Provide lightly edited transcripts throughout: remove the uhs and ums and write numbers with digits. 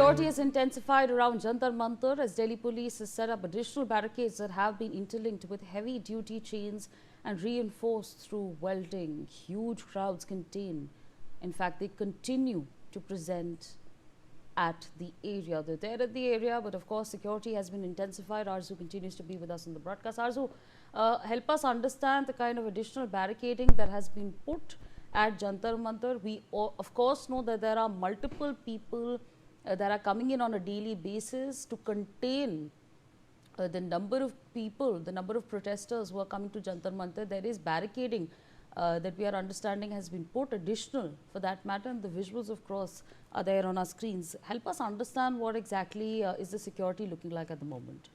security has intensified around Jantar Mantar as Delhi police has set up additional barricades that have been interlinked with heavy duty chains and reinforced through welding. Huge crowds contain. In fact, they continue to present at the area. They're there at the area, but of course, security has been intensified. Arzu continues to be with us on the broadcast. Arzu, help us understand the kind of additional barricading that has been put at Jantar Mantar. We, of course, know that there are multiple people that are coming in on a daily basis to contain the number of people, the number of protesters who are coming to Jantar Mantar. There is barricading that we are understanding has been put additional for that matter, and the visuals of course are there on our screens. Help us understand what exactly is the security looking like at the moment.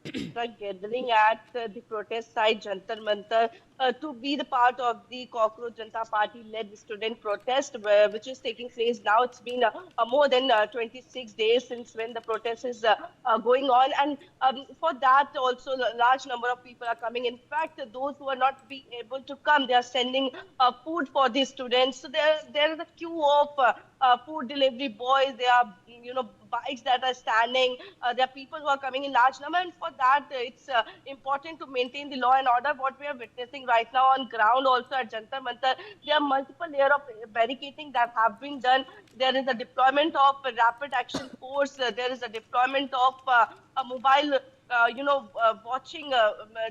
Gathering at the protest site Jantar Mantar to be the part of the Cockroach Janata Party led student protest which is taking place now. It's been more than 26 days since when the protest is going on, and for that also a large number of people are coming. In fact, those who are not being able to come, they are sending food for the students. So there is a queue of food delivery boys. There are bikes that are standing. There are people who are coming in large number, and for that it's important to maintain the law and order. What we are witnessing right now on ground also at Jantar Mantar, there are multiple layers of barricading that have been done. There is a deployment of a rapid action force. There is a deployment of a mobile watching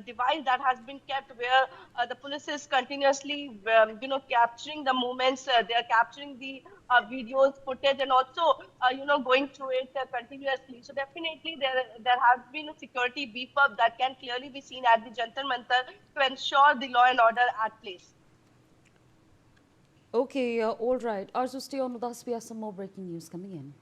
device that has been kept where the police is continuously capturing the moments. They are capturing the videos footage, and also going through it continuously. So definitely there has been a security beef up that can clearly be seen at the Jantar Mantar to ensure the law and order at place. Okay, all right. Arzu, stay on with us. We have some more breaking news coming in.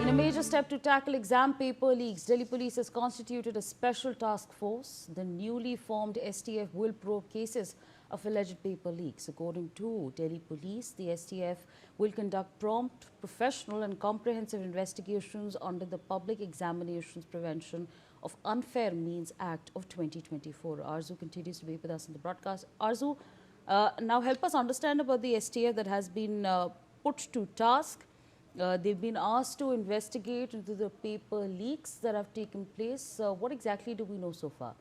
In a major step to tackle exam paper leaks, Delhi police has constituted a special task force. The newly formed STF will probe cases of alleged paper leaks. According to Delhi police, the STF will conduct prompt, professional and comprehensive investigations under the Public Examinations Prevention of Unfair Means Act of 2024. Arzu continues to be with us in the broadcast. Arzu, now help us understand about the STF that has been put to task. They've been asked to investigate into the paper leaks that have taken place. What exactly do we know so far?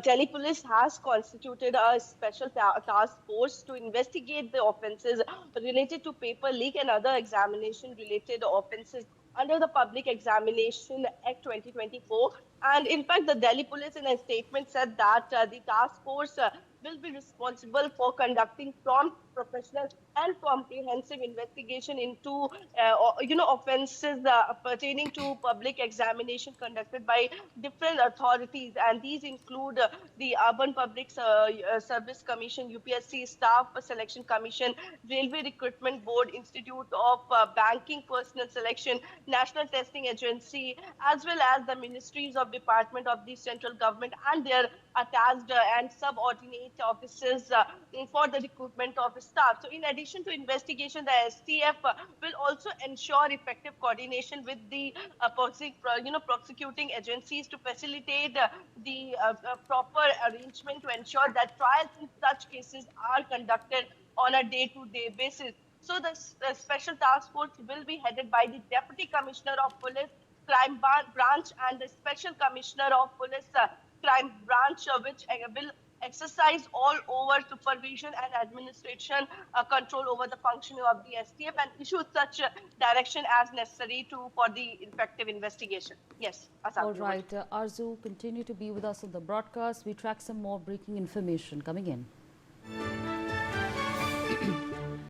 Delhi police has constituted a special task force to investigate the offences related to paper leak and other examination-related offences under the Public Examination Act 2024. And in fact, the Delhi police in a statement said that the task force will be responsible for conducting prompt, professional and comprehensive investigation into offences pertaining to public examination conducted by different authorities, and these include the Urban Public Service Commission, UPSC Staff Selection Commission, Railway Recruitment Board, Institute of Banking Personnel Selection, National Testing Agency, as well as the ministries of department of the central government and their attached and subordinate offices for the recruitment of staff. So in addition to investigation, the STF will also ensure effective coordination with the prosecuting agencies to facilitate the proper arrangement to ensure that trials in such cases are conducted on a day-to-day basis. So the special task force will be headed by the Deputy Commissioner of Police Crime Branch and the Special Commissioner of Police Crime Branch, which will exercise all over supervision and administration control over the functioning of the STF and issue such direction as necessary for the effective investigation. Yes, Asaf. All right, Arzu, continue to be with us on the broadcast. We track some more breaking information coming in.